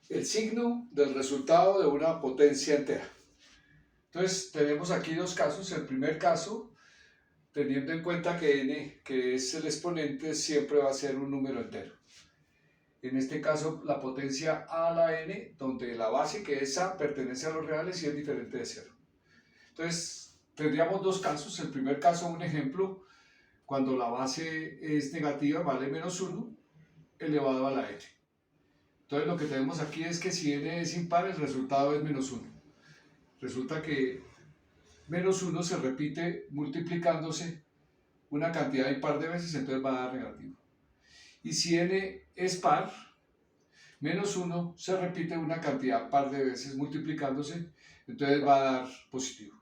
el signo del resultado de una potencia entera. Entonces tenemos aquí dos casos. El primer caso, teniendo en cuenta que n, que es el exponente, siempre va a ser un número entero. En este caso la potencia a la n, donde la base, que es a, pertenece a los reales y es diferente de 0. Entonces tendríamos dos casos. El primer caso, un ejemplo, cuando la base es negativa, vale menos 1 elevado a la n. Entonces lo que tenemos aquí es que si n es impar, el resultado es menos 1. Resulta que menos 1 se repite multiplicándose una cantidad impar de veces, entonces va a dar negativo. Y si n es par, menos 1 se repite una cantidad par de veces multiplicándose, entonces va a dar positivo.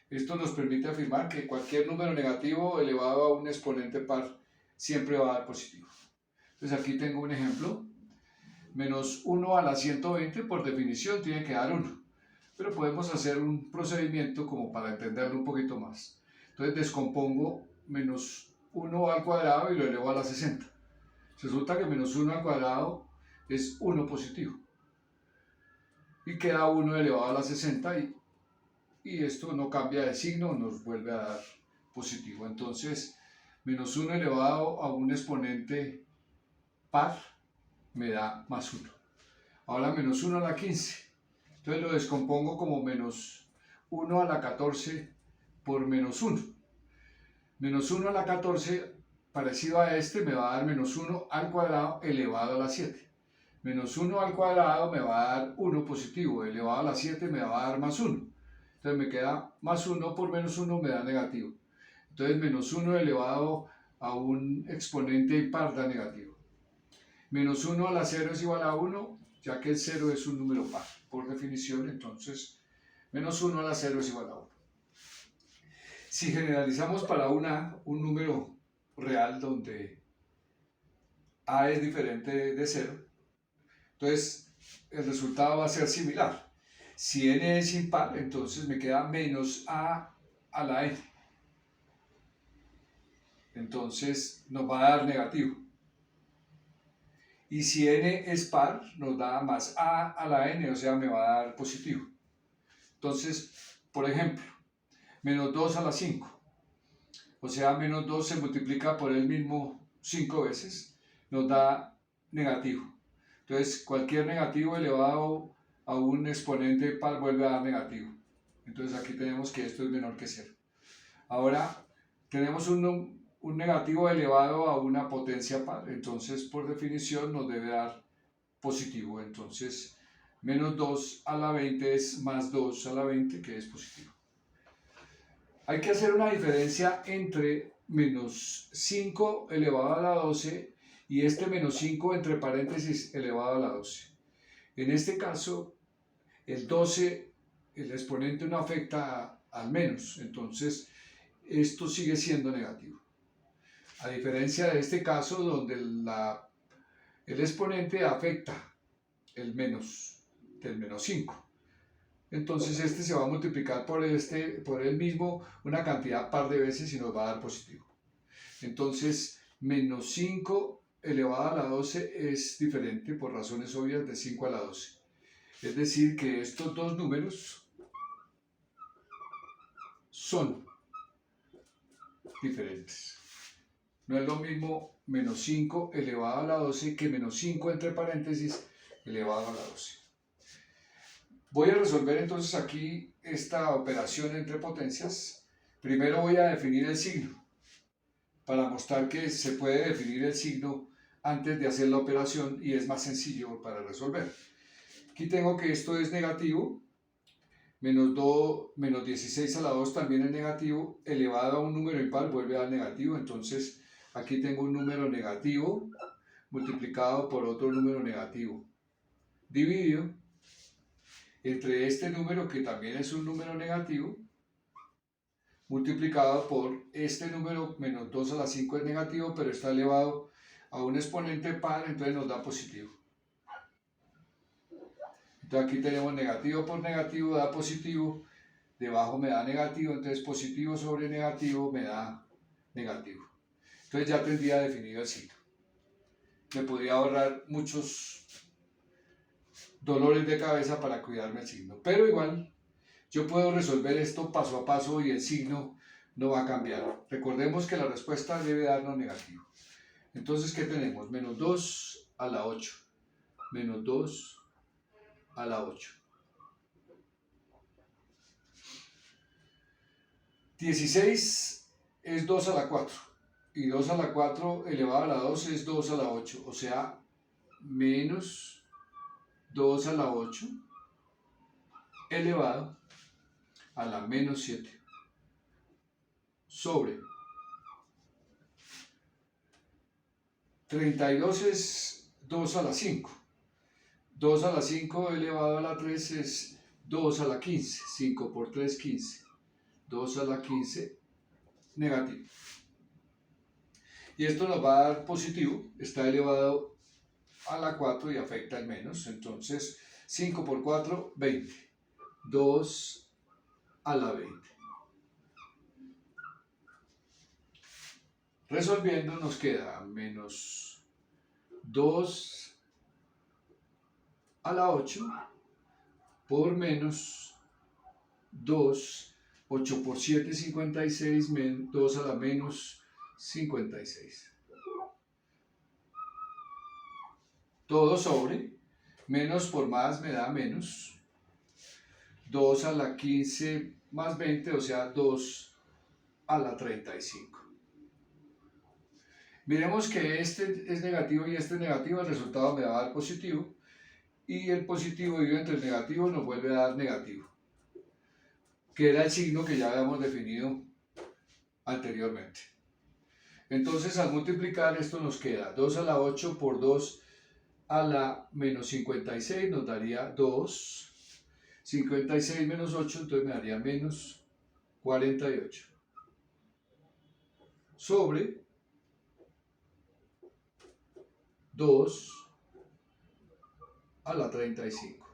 Esto nos permite afirmar que cualquier número negativo elevado a un exponente par siempre va a dar positivo. Entonces aquí tengo un ejemplo. Menos 1 a la 120 por definición tiene que dar 1. Pero podemos hacer un procedimiento como para entenderlo un poquito más. Entonces descompongo menos 1 al cuadrado y lo elevo a la 60. Resulta que menos 1 al cuadrado es 1 positivo. Y queda 1 elevado a la 60 y esto no cambia de signo, nos vuelve a dar positivo. Entonces, menos 1 elevado a un exponente par me da más 1. Ahora menos 1 a la 15. Entonces lo descompongo como menos 1 a la 14 por menos 1. Menos 1 a la 14, parecido a este, me va a dar menos 1 al cuadrado elevado a la 7. Menos 1 al cuadrado me va a dar 1 positivo, elevado a la 7 me va a dar más 1. Entonces me queda más 1 por menos 1 me da negativo. Entonces menos 1 elevado a un exponente impar da negativo. Menos 1 a la 0 es igual a 1, ya que el 0 es un número par, por definición, entonces menos 1 a la 0 es igual a 1. Si generalizamos para un número real donde a es diferente de 0, entonces el resultado va a ser similar. Si n es impar, entonces me queda menos a la n. Entonces nos va a dar negativo. Y si n es par, nos da más a la n, o sea, me va a dar positivo. Entonces, por ejemplo, menos 2 a la 5. O sea, menos 2 se multiplica por el mismo 5 veces, nos da negativo. Entonces, cualquier negativo elevado a un exponente par vuelve a dar negativo. Entonces, aquí tenemos que esto es menor que 0. Ahora, tenemos un negativo elevado a una potencia par, entonces por definición nos debe dar positivo. Entonces, menos 2 a la 20 es más 2 a la 20, que es positivo. Hay que hacer una diferencia entre menos 5 elevado a la 12 y este menos 5 entre paréntesis elevado a la 12. En este caso, el 12, el exponente no afecta al menos, entonces esto sigue siendo negativo. A diferencia de este caso donde el exponente afecta el menos del menos 5. Entonces este se va a multiplicar por el mismo una cantidad par de veces y nos va a dar positivo. Entonces menos 5 elevado a la 12 es diferente por razones obvias de 5 a la 12. Es decir que estos dos números son diferentes. No es lo mismo menos 5 elevado a la 12 que menos 5 entre paréntesis elevado a la 12. Voy a resolver entonces aquí esta operación entre potencias. Primero voy a definir el signo, para mostrar que se puede definir el signo antes de hacer la operación y es más sencillo para resolver. Aquí tengo que esto es negativo, menos 16 a la 2 también es negativo, elevado a un número impar vuelve a dar negativo, entonces aquí tengo un número negativo multiplicado por otro número negativo, dividido entre este número que también es un número negativo, multiplicado por este número, menos 2 a la 5 es negativo, pero está elevado a un exponente par, entonces nos da positivo. Entonces aquí tenemos negativo por negativo da positivo, debajo me da negativo, entonces positivo sobre negativo me da negativo. Entonces ya tendría definido el signo. Me podría ahorrar muchos dolores de cabeza para cuidarme el signo. Pero igual, yo puedo resolver esto paso a paso y el signo no va a cambiar. Recordemos que la respuesta debe darnos negativo. Entonces, ¿qué tenemos? Menos 2 a la 8. Menos 2 a la 8. 16 es 2 a la 4. Y 2 a la 4 elevado a la 2 es 2 a la 8. O sea, menos 2 a la 8 elevado a la menos 7 sobre 32 es 2 a la 5. 2 a la 5 elevado a la 3 es 2 a la 15. 5 por 3, 15. 2 a la 15 negativo. Y esto nos va a dar positivo. Está elevado a la 4 y afecta el menos. Entonces 5 por 4, 20. 2 a la 20. Resolviendo nos queda menos 2 a la 8 por menos 2, 8 por 7, 56, 2 a la menos 56. Todo sobre, menos por más me da menos, 2 a la 15 más 20, o sea, 2 a la 35. Miremos que este es negativo y este es negativo, el resultado me va a dar positivo, y el positivo dividido entre el negativo nos vuelve a dar negativo, que era el signo que ya habíamos definido anteriormente. Entonces, al multiplicar esto nos queda 2 a la 8 por 2 a la menos 56 nos daría 2. 56 menos 8, entonces me daría menos 48. Sobre 2 a la 35.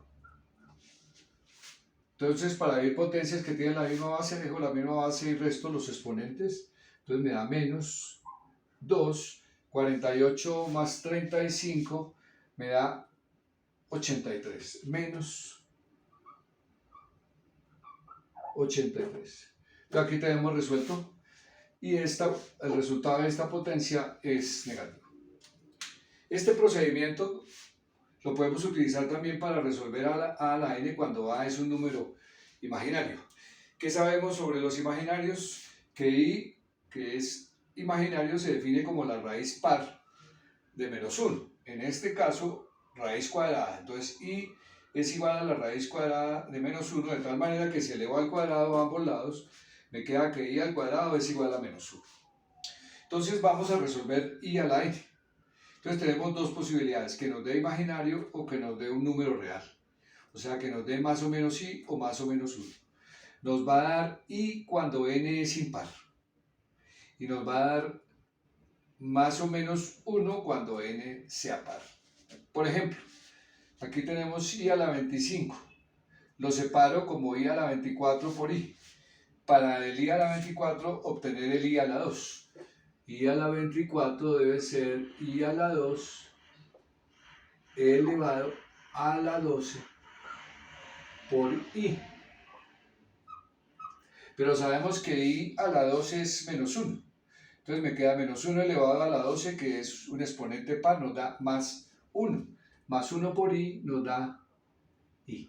Entonces, para ver potencias que tienen la misma base, dejo la misma base y resto los exponentes. Entonces me da menos 2, 48 más 35 me da 83, menos 83. Entonces aquí tenemos resuelto y el resultado de esta potencia es negativo. Este procedimiento lo podemos utilizar también para resolver a la n cuando a es un número imaginario. ¿Qué sabemos sobre los imaginarios? Que i, que es imaginario, se define como la raíz par de menos 1. En este caso, raíz cuadrada. Entonces, i es igual a la raíz cuadrada de menos 1, de tal manera que si elevo al cuadrado a ambos lados, me queda que i al cuadrado es igual a menos 1. Entonces, vamos a resolver i a la n. Entonces tenemos dos posibilidades, que nos dé imaginario o que nos dé un número real. O sea, que nos dé más o menos i o más o menos 1. Nos va a dar i cuando n es impar. Y nos va a dar más o menos 1 cuando n sea par. Por ejemplo, aquí tenemos i a la 25. Lo separo como i a la 24 por i. Para el i a la 24 obtener el i a la 2. I a la 24 debe ser i a la 2 elevado a la 12 por i. Pero sabemos que i a la 12 es menos 1. Entonces me queda menos 1 elevado a la 12, que es un exponente par, nos da más 1. Más 1 por i nos da i.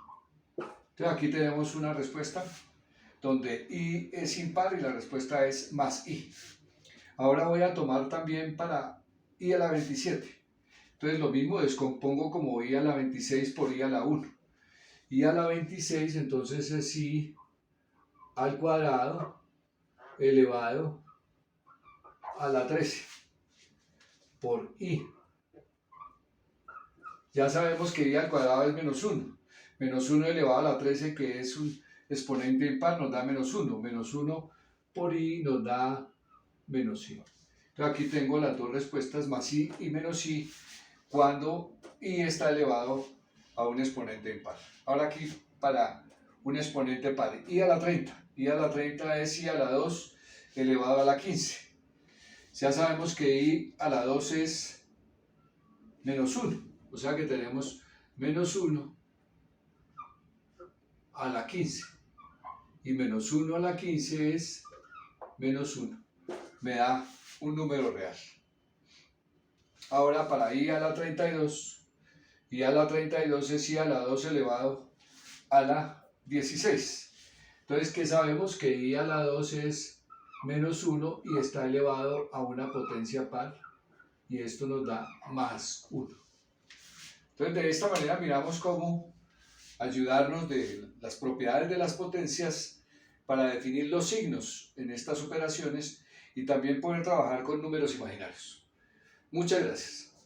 Entonces aquí tenemos una respuesta donde i es impar y la respuesta es más i. Ahora voy a tomar también para i a la 27. Entonces lo mismo, descompongo como i a la 26 por i a la 1. I a la 26 entonces es i al cuadrado elevado a la 13 por i. Ya sabemos que i al cuadrado es menos 1. Menos 1 elevado a la 13, que es un exponente impar, nos da menos 1. Menos 1 por i nos da menos i. Entonces aquí tengo las dos respuestas, más i y menos i, cuando i está elevado a un exponente impar. Ahora aquí para un exponente par, i a la 30. I a la 30 es i a la 2 elevado a la 15. Ya sabemos que i a la 2 es menos 1. O sea que tenemos menos 1 a la 15. Y menos 1 a la 15 es menos 1. Me da un número real. Ahora para i a la 32, i a la 32 es i a la 2 elevado a la 16. Entonces, ¿qué sabemos? Que i a la 2 es menos 1 y está elevado a una potencia par. Y esto nos da más 1. Entonces, de esta manera miramos cómo ayudarnos de las propiedades de las potencias para definir los signos en estas operaciones y también poder trabajar con números imaginarios. Muchas gracias.